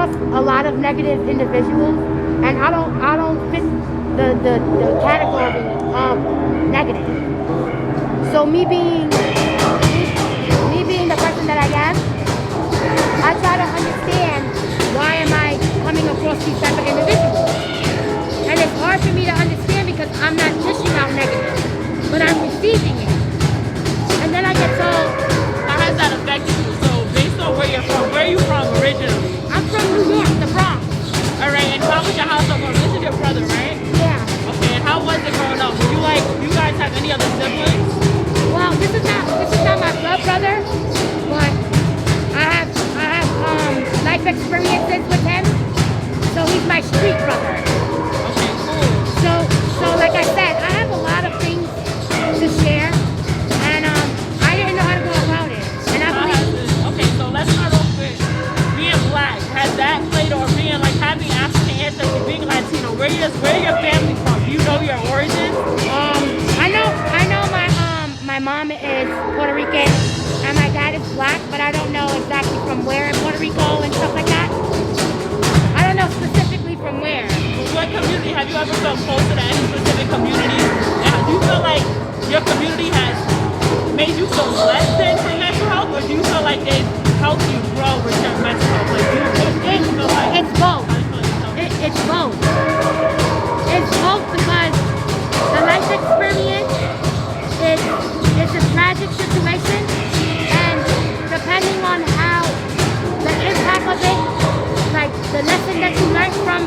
across a lot of negative individuals, and I don't fit the category of negative. So me being the person that I am, I try to understand why am I coming across these type of individuals. And it's hard for me to understand because I'm not dishing out negative, but I'm receiving it. And then I get told, how has that affected you? So based on where you're from, where are you from originally? I'm from New York, the Bronx. Alright, and how was your household growing up? This is your brother, right? Yeah. Okay, and how was it growing up? Were you guys have any other siblings? Well, this is not my blood brother, but I have life experiences with him. So he's my street brother. Okay, cool. So like I said, I have a lot of things to share, and I didn't know how to go about it. And I believe. Okay, so let's start off with being black. Has that played, or being like having African ancestry, being Latino? Where your family from? Do you know your origins? I know my mom is Puerto Rican and my dad is black, but I don't know exactly from where in Puerto Rico and stuff like that. I don't know specifically from where. What community have you ever felt close to any specific community? And do you feel like your community has made you feel less than for mental health, or do you feel like they've helped you grow with your mental health? Like, do you feel like it's both. It's both. It's both because the life experience is a tragic situation, and depending on how the impact of it, like the lesson that you learn from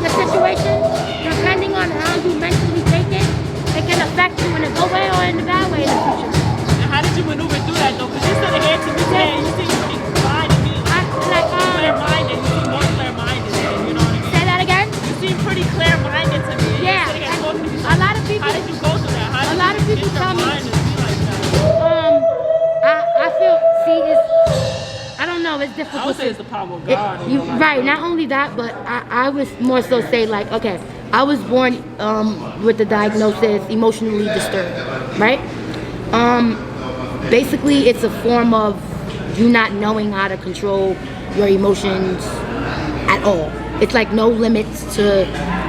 the situation, depending on how you mentally take it, it can affect you in a good way or in a bad way in the future. And how did you maneuver through that though? Because you said here to me today, you seem pretty fine to me. Clear-minded, you seem more clear-minded, you know what I mean? Say that again? You seem pretty clear-minded to me. Yeah. A lot of people. How did you go through that? A lot of people tell me. I don't know, it's difficult. I would say it's the power of God. Right, not only that, but I would more so say like, okay, I was born with the diagnosis emotionally disturbed, right? Basically it's a form of you not knowing how to control your emotions at all. It's like no limits to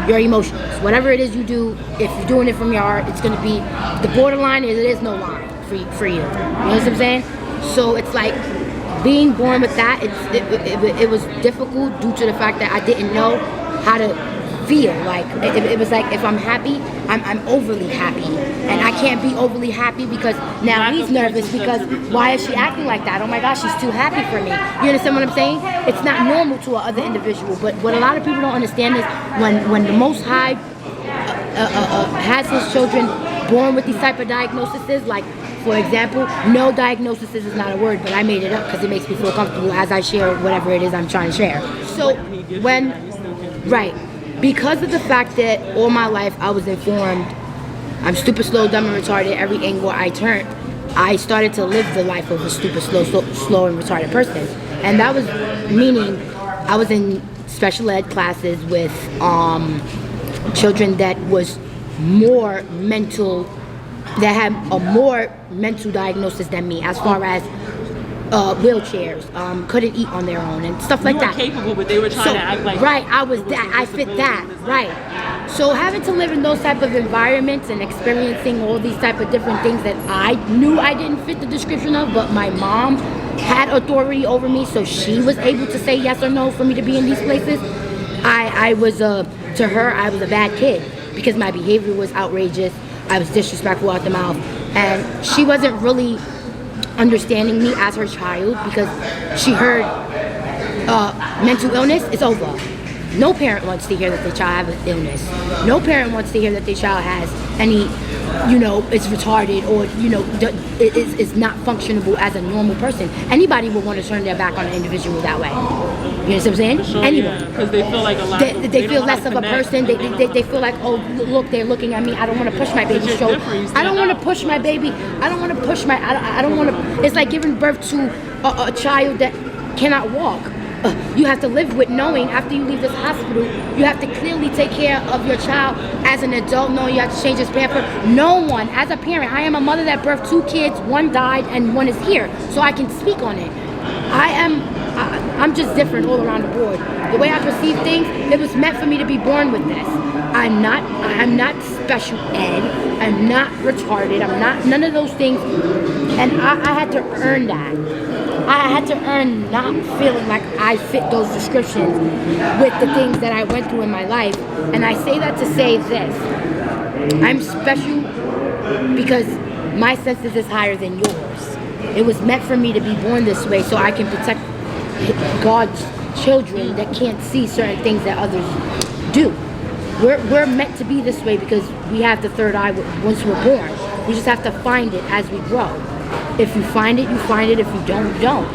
your emotions. Whatever it is you do, if you're doing it from your heart, it's gonna be the borderline is it is no line for you. You know what I'm saying? So it's like being born with that. It was difficult due to the fact that I didn't know how to feel. Like it was like if I'm happy, I'm overly happy, and I can't be overly happy because now he's nervous because why is she acting like that? Oh my gosh, she's too happy for me. You understand what I'm saying? It's not normal to another individual. But what a lot of people don't understand is when the Most High has his children born with these type of diagnoses, like for example, no diagnosis is not a word, but I made it up because it makes me feel comfortable as I share whatever it is I'm trying to share. So because of the fact that all my life I was informed I'm stupid, slow, dumb, and retarded every angle I turned, I started to live the life of a stupid, slow, and retarded person. And that was meaning I was in special ed classes with children that was more mental, that had a more mental diagnosis than me, as far as wheelchairs, couldn't eat on their own and stuff like that. You were capable, but they were trying to act like... Right, I was that, I fit that, right. So having to live in those type of environments and experiencing all these type of different things that I knew I didn't fit the description of, but my mom had authority over me, so she was able to say yes or no for me to be in these places. I was, to her, I was a bad kid because my behavior was outrageous. I was disrespectful out the mouth, and she wasn't really understanding me as her child because she heard mental illness, it's over. No parent wants to hear that their child has an illness. No parent wants to hear that their child has any, it's retarded or, is not functionable as a normal person. Anybody would want to turn their back on an individual that way. You know what I'm saying? Sure, anyone. Because they feel like a lot. They feel less of a person. They feel like, oh, look, they're looking at me. I don't want to push my baby's shoulder. I don't want to push my baby. I don't want to push my. I don't want to. It's like giving birth to a child that cannot walk. You have to live with knowing after you leave this hospital, you have to clearly take care of your child as an adult, knowing you have to change his pamper. No one, as a parent, I am a mother that birthed 2 kids, 1 died and 1 is here, so I can speak on it. I am I'm just different all around the board. The way I perceive things, it was meant for me to be born with this. I'm not special ed. I'm not retarded. I'm not none of those things. And I had to earn that. I had to earn not feeling like I fit those descriptions with the things that I went through in my life. And I say that to say this. I'm special because my senses is higher than yours. It was meant for me to be born this way so I can protect God's children that can't see certain things that others do. We're meant to be this way because we have the third eye once we're born. We just have to find it as we grow. If you find it, you find it. If you don't, you don't.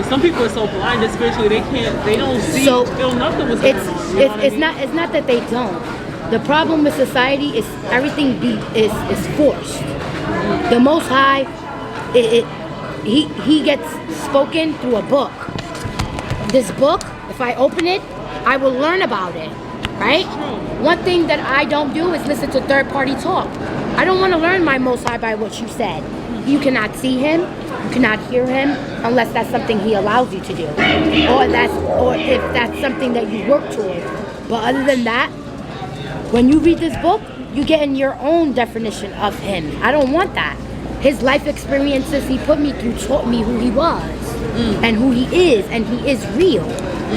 Some people are so blinded spiritually they don't see, feel nothing was going on. It's not that they don't. The problem with society is everything is forced. The Most High, he gets spoken through a book. This book, if I open it, I will learn about it, right? One thing that I don't do is listen to third-party talk. I don't want to learn my Most High by what you said. You cannot see him, you cannot hear him, unless that's something he allows you to do, or if that's something that you work toward. But other than that, when you read this book, you get in your own definition of him. I don't want that. His life experiences he put me through taught me who he was and who he is, and he is real.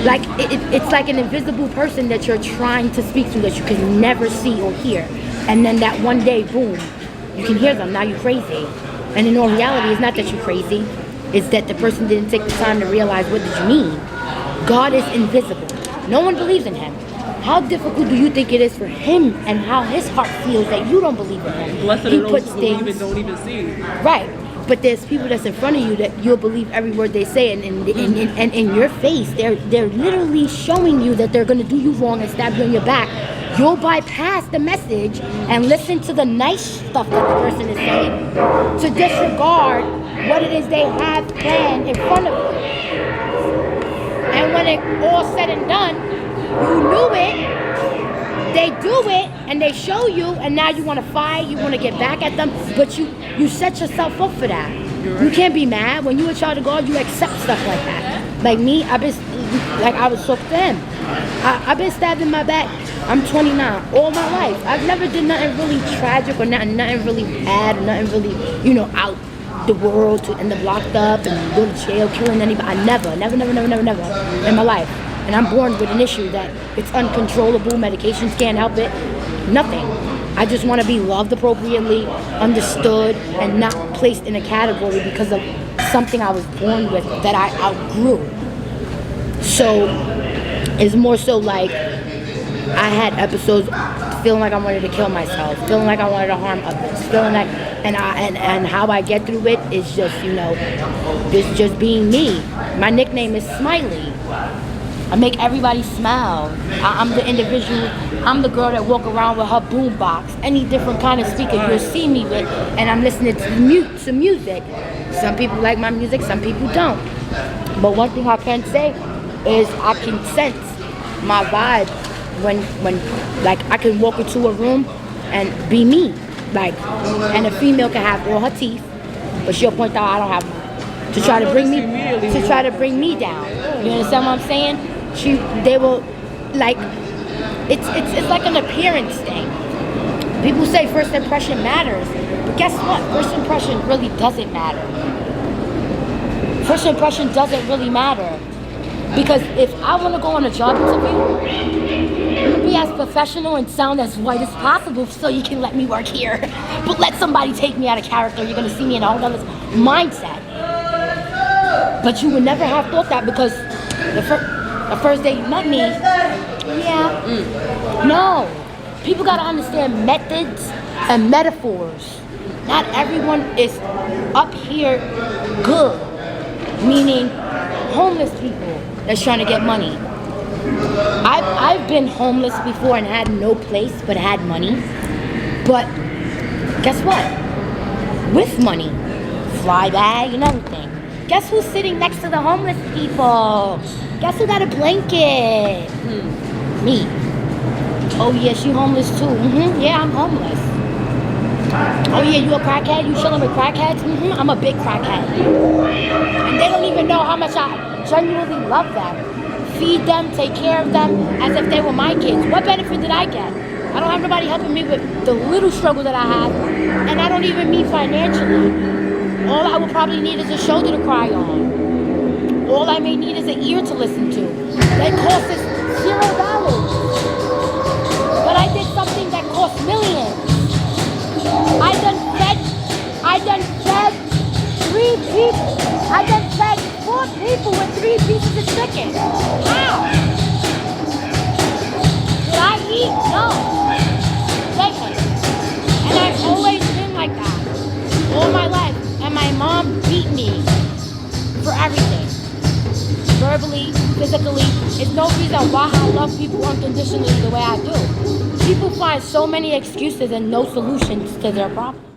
Like it's like an invisible person that you're trying to speak to that you can never see or hear, and then that one day, boom, you can hear them. Now you're crazy. And in all reality, it's not that you're crazy. It's that the person didn't take the time to realize what did you mean. God is invisible. No one believes in him. How difficult do you think it is for him and how his heart feels that you don't believe in him? Blessed are those who believe and don't even see. Right. But there's people that's in front of you that you'll believe every word they say, and in your face, they're literally showing you that they're going to do you wrong and stab you in your back. You'll bypass the message and listen to the nice stuff that the person is saying to disregard what it is they have planned in front of you. And when it all said and done, you knew it, they do it, and they show you, and now you want to fight, you want to get back at them, but you set yourself up for that. You can't be mad. When you're a child of God, you accept stuff like that. Like me, I was so them. I've been stabbed in my back. I'm 29, all my life. I've never did nothing really tragic or nothing really bad or nothing really, out the world to end up locked up and go to jail, killing anybody. I never in my life. And I'm born with an issue that it's uncontrollable. Medications can't help it. Nothing. I just want to be loved appropriately, understood, and not placed in a category because of something I was born with that I outgrew. So it's more so like I had episodes feeling like I wanted to kill myself, feeling like I wanted to harm others, feeling like, and how I get through it is just, just being me. My nickname is Smiley. I make everybody smile. I'm the individual. I'm the girl that walk around with her boombox, any different kind of speaker you'll see me with, and I'm listening to music. Some people like my music, some people don't. But one thing I can say is I can sense my vibe when like I can walk into a room and be me. Like, and a female can have all her teeth, but she'll point out I don't have them to try to bring me down. You understand what I'm saying? They will, like, it's like an appearance thing. People say first impression matters, but guess what? First impression really doesn't matter. First impression doesn't really matter. Because if I want to go on a job interview, I'm going to be as professional and sound as white as possible so you can let me work here. But let somebody take me out of character, you're going to see me in a whole other mindset. But you would never have thought that because the first day you met me, no. People got to understand methods and metaphors. Not everyone is up here good, meaning homeless people that's trying to get money. I've been homeless before and had no place but had money. But guess what? With money, fly bag and everything. Guess who's sitting next to the homeless people? Guess who got a blanket? Me. Oh yeah, she homeless too. Yeah, I'm homeless. Oh yeah, you a crackhead? You chilling with crackheads? I'm a big crackhead. And they don't even know how much I genuinely love them. Feed them, take care of them as if they were my kids. What benefit did I get? I don't have nobody helping me with the little struggle that I have, and I don't even mean financially. All I will probably need is a shoulder to cry on. All I may need is an ear to listen to. That costs us $0. But I did something that cost millions. I done fed 3 people. I done fed 4 people with 3 pieces of chicken. How? Did I eat? No. They ate. And I've always been like that. All my life. And my mom beat me for everything. Verbally, physically. It's no reason why I love people unconditionally the way I do. People find so many excuses and no solutions to their problems.